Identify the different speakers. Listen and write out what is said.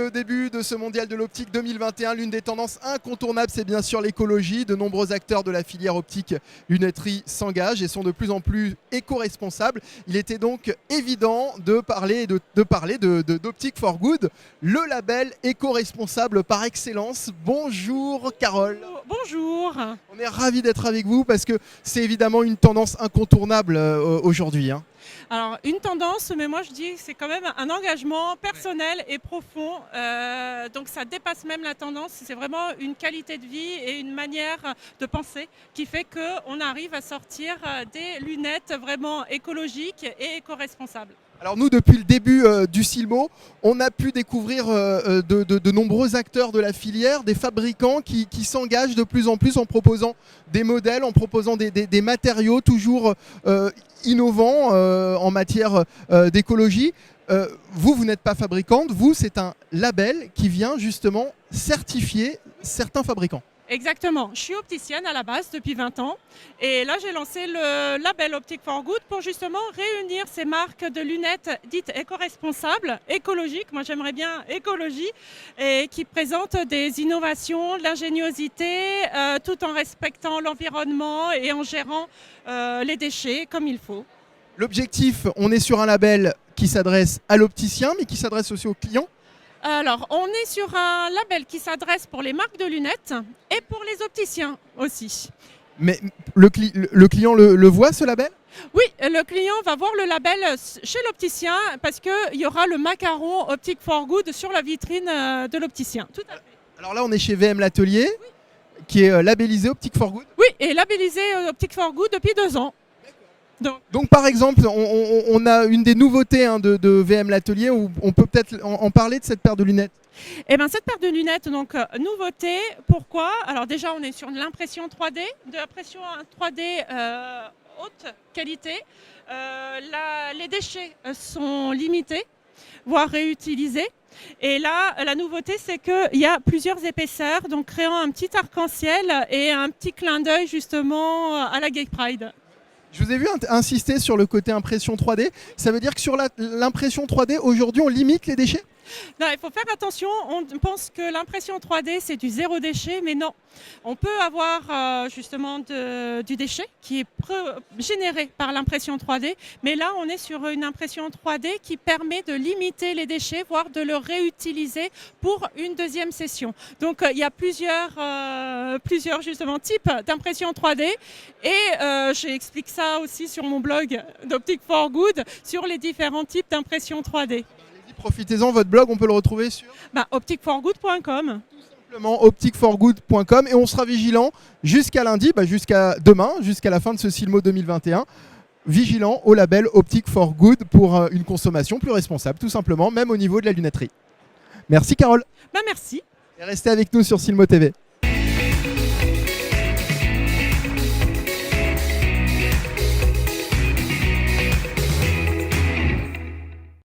Speaker 1: le début de ce mondial de l'optique 2021, l'une des tendances incontournables, c'est bien sûr l'écologie. De nombreux acteurs de la filière optique lunetterie s'engagent et sont de plus en plus éco-responsables. Il était donc évident de parler d'Optic for Good, le label éco-responsable par excellence. Bonjour Carole.
Speaker 2: Bonjour.
Speaker 1: On est ravis d'être avec vous parce que c'est évidemment une tendance incontournable aujourd'hui.
Speaker 2: Alors une tendance, mais moi je dis que c'est quand même un engagement personnel et profond. Donc ça dépasse même la tendance. C'est vraiment une qualité de vie et une manière de penser qui fait qu'on arrive à sortir des lunettes vraiment écologiques et éco-responsables.
Speaker 1: Alors nous, depuis le début du Silmo, on a pu découvrir de nombreux acteurs de la filière, des fabricants qui s'engagent de plus en plus en proposant des modèles, en proposant des matériaux toujours innovants en matière d'écologie. Vous n'êtes pas fabricante, vous, c'est un label qui vient justement certifier certains fabricants.
Speaker 2: Exactement, je suis opticienne à la base depuis 20 ans et là j'ai lancé le label Optic for Good pour justement réunir ces marques de lunettes dites éco-responsables, écologiques, moi j'aimerais bien écologie, et qui présentent des innovations, de l'ingéniosité tout en respectant l'environnement et en gérant les déchets comme il faut.
Speaker 1: L'objectif, on est sur un label qui s'adresse à l'opticien mais qui s'adresse aussi aux clients.
Speaker 2: Alors, on est sur un label qui s'adresse pour les marques de lunettes et pour les opticiens aussi.
Speaker 1: Mais le client le voit, ce label ?
Speaker 2: Oui, le client va voir le label chez l'opticien parce qu'il y aura le macaron Optic for Good sur la vitrine de l'opticien. Tout à fait.
Speaker 1: Alors là, on est chez VM L'Atelier, qui est labellisé Optic for Good.
Speaker 2: Oui, et labellisé Optic for Good depuis 2 ans.
Speaker 1: Donc par exemple, on a une des nouveautés de VM L'Atelier, où on peut peut-être en parler de cette paire de lunettes.
Speaker 2: Eh bien, cette paire de lunettes, donc nouveauté, pourquoi? Alors déjà, on est sur de l'impression 3D, de l'impression 3D haute qualité. Les déchets sont limités, voire réutilisés. Et là, la nouveauté, c'est qu'il y a plusieurs épaisseurs, donc créant un petit arc-en-ciel et un petit clin d'œil justement à la Gay Pride.
Speaker 1: Je vous ai vu insister sur le côté impression 3D. Ça veut dire que sur l'impression 3D, aujourd'hui, on limite les déchets ?
Speaker 2: Non, il faut faire attention. On pense que l'impression 3D, c'est du zéro déchet, mais non. On peut avoir justement du déchet qui est généré par l'impression 3D, mais là, on est sur une impression 3D qui permet de limiter les déchets, voire de le réutiliser pour une deuxième session. Donc, il y a plusieurs justement types d'impression 3D, et j'explique ça aussi sur mon blog d'Optic for Good sur les différents types d'impression 3D.
Speaker 1: Profitez-en, votre blog, on peut le retrouver sur
Speaker 2: opticforgood.com.
Speaker 1: Tout simplement opticforgood.com, et on sera vigilant jusqu'à lundi, jusqu'à demain, jusqu'à la fin de ce Silmo 2021, vigilant au label Optic for Good pour une consommation plus responsable, tout simplement, même au niveau de la lunetterie. Merci Carole.
Speaker 2: Merci.
Speaker 1: Et restez avec nous sur Silmo TV.